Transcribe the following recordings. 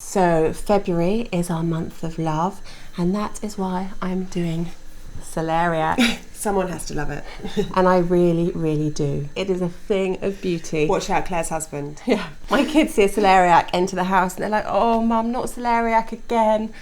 So February is our month of love, and that is why I'm doing celeriac. Someone has to love it. And I really, really do. It is a thing of beauty. Watch out, Claire's husband. Yeah. My kids see a celeriac enter the house and they're like, oh mum, not celeriac again.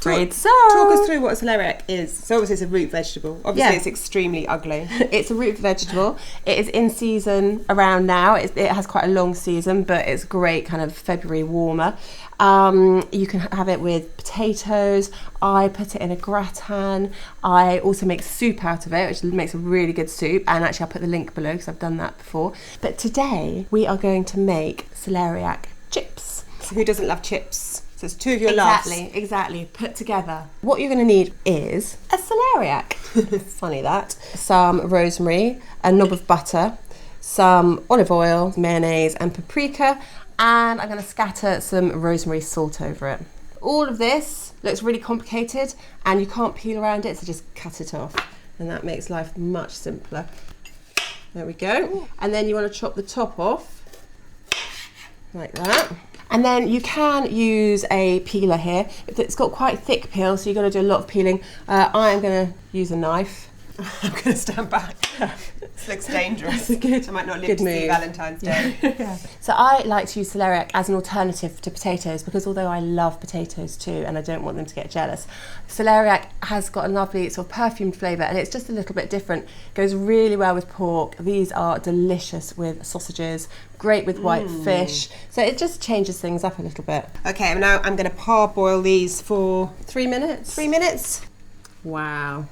Talk us through what a celeriac is. So obviously it's a root vegetable. Obviously it's extremely ugly. It's a root vegetable. It is in season around now. It has quite a long season, but it's great kind of February warmer. You can have it with potatoes. I put it in a gratin. I also make soup out of it, which makes a really good soup. And actually I'll put the link below because I've done that before. But today we are going to make celeriac chips. So who doesn't love chips? So it's two of your loves. Exactly, put together. What you're going to need is a celeriac. Funny that. Some rosemary, a knob of butter, some olive oil, mayonnaise and paprika, and I'm going to scatter some rosemary salt over it. All of this looks really complicated and you can't peel around it, so just cut it off, and that makes life much simpler. There we go. And then you want to chop the top off like that. And then you can use a peeler here. It's got quite thick peel, so you've got to do a lot of peeling. I am going to use a knife. I'm going to stand back. This looks dangerous. I might not live to see Valentine's Day. Yeah. So I like to use celeriac as an alternative to potatoes, because although I love potatoes too and I don't want them to get jealous, celeriac has got a lovely sort of perfumed flavour and it's just a little bit different. Goes really well with pork. These are delicious with sausages, great with white fish. So it just changes things up a little bit. Okay, now I'm going to parboil these for 3 minutes. 3 minutes. Wow.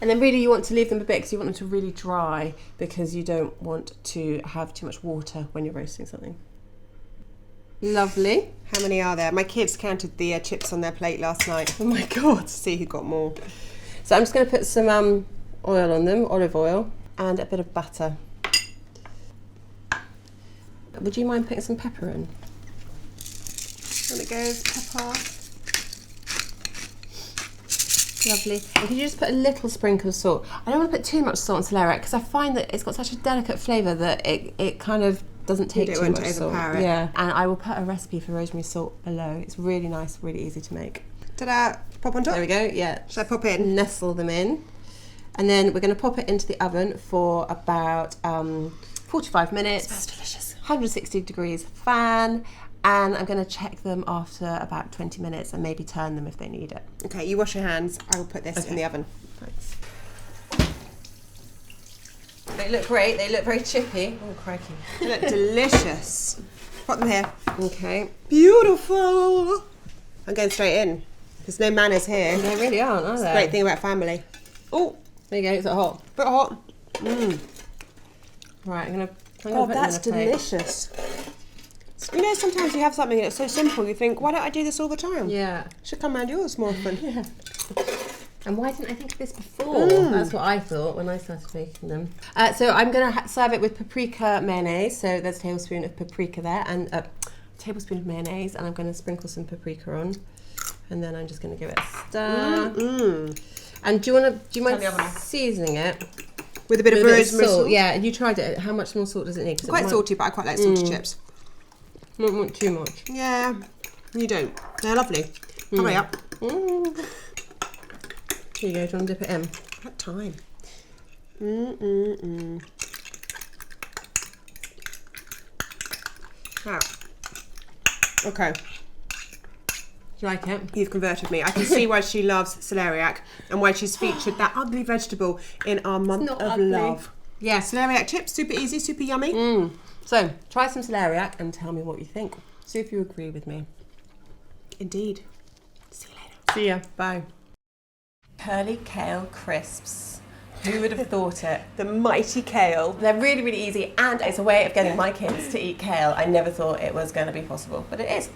And then really you want to leave them a bit because you want them to really dry, because you don't want to have too much water when you're roasting something. Lovely. How many are there? My kids counted the chips on their plate last night. Oh my God. To see who got more. So I'm just going to put some oil on them, olive oil, and a bit of butter. Would you mind putting some pepper in? And it goes pepper. Lovely. And could you just put a little sprinkle of salt? I don't want to put too much salt on celeriac because I find that it's got such a delicate flavour that it kind of doesn't take too much salt. Yeah. And I will put a recipe for rosemary salt below. It's really nice, really easy to make. Ta-da! Pop on top? There we go, yeah. Should I pop in? Nestle them in. And then we're going to pop it into the oven for about 45 minutes. It smells delicious. 160 degrees fan. And I'm going to check them after about 20 minutes and maybe turn them if they need it. Okay, you wash your hands. I will put this in the oven. Thanks. They look great. They look very chippy. Oh, crikey. They look delicious. Put them here. Okay. Beautiful. I'm going straight in. There's no manners here. They really aren't, are they? It's the great thing about family. Oh, there you go. Is it hot? bit hot. Right, I'm going to Oh, that's delicious. You know, sometimes you have something that's so simple, you think, why don't I do this all the time? Yeah. Should come round yours more often. Yeah. And why didn't I think of this before? That's what I thought when I started making them. So I'm going to serve it with paprika mayonnaise. So there's a tablespoon of paprika there and a tablespoon of mayonnaise, and I'm going to sprinkle some paprika on. And then I'm just going to give it a stir. And do you mind seasoning it? With a bit of rosemary salt? Yeah, and you tried it. How much more salt does it need? It's quite salty, but I quite like salty chips. Not want too much. Yeah, you don't. They're lovely. Hurry up. Here you go. Do you want to dip it in? What time? Wow. Okay. Do you like it? You've converted me. I can see why she loves celeriac and why she's featured that ugly vegetable in our month of love. Yeah. Celeriac chips, super easy, super yummy. So, try some celeriac and tell me what you think. See if you agree with me. Indeed. See you later. See ya. Bye. Curly kale crisps. Who would have thought it? The mighty kale. They're really, really easy, and it's a way of getting my kids to eat kale. I never thought it was going to be possible, but it is.